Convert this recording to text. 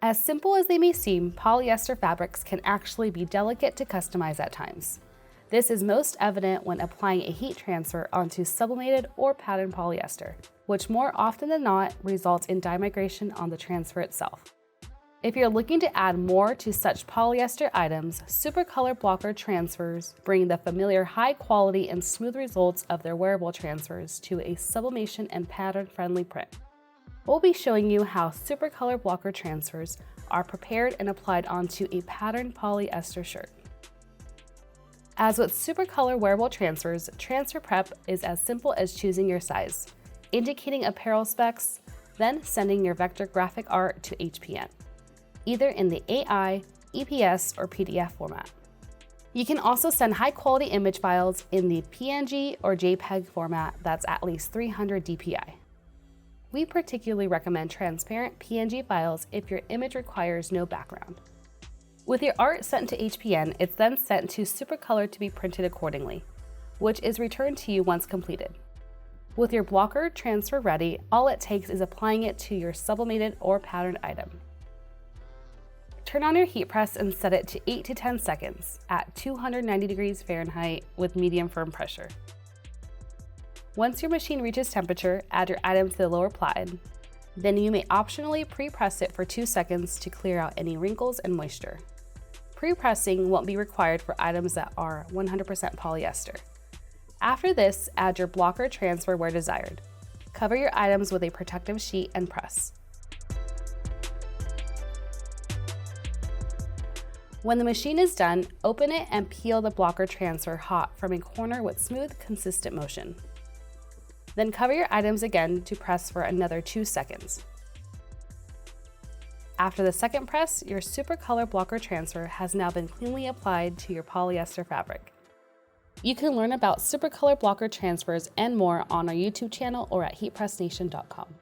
As simple as they may seem, polyester fabrics can actually be delicate to customize at times. This is most evident when applying a heat transfer onto sublimated or patterned polyester, which more often than not results in dye migration on the transfer itself. If you're looking to add more to such polyester items, Supacolor Blocker transfers bring the familiar high quality and smooth results of their wearable transfers to a sublimation and pattern-friendly print. We'll be showing you how Supacolor Blocker transfers are prepared and applied onto a patterned polyester shirt. As with Supacolor wearable transfers, transfer prep is as simple as choosing your size, indicating apparel specs, then sending your vector graphic art to HPN, either in the AI, EPS, or PDF format. You can also send high-quality image files in the PNG or JPEG format that's at least 300 dpi. We particularly recommend transparent PNG files if your image requires no background. With your art sent to HPN, it's then sent to Supacolor to be printed accordingly, which is returned to you once completed. With your blocker transfer ready, all it takes is applying it to your sublimated or patterned item. Turn on your heat press and set it to 8 to 10 seconds at 290 degrees Fahrenheit with medium firm pressure. Once your machine reaches temperature, add your item to the lower platen. Then you may optionally pre-press it for 2 seconds to clear out any wrinkles and moisture. Pre-pressing won't be required for items that are 100% polyester. After this, add your blocker transfer where desired. Cover your items with a protective sheet and press. When the machine is done, open it and peel the blocker transfer hot from a corner with smooth, consistent motion. Then cover your items again to press for another 2 seconds. After the second press, your Supacolor Blocker transfer has now been cleanly applied to your polyester fabric. You can learn about Supacolor Blocker transfers and more on our YouTube channel or at heatpressnation.com.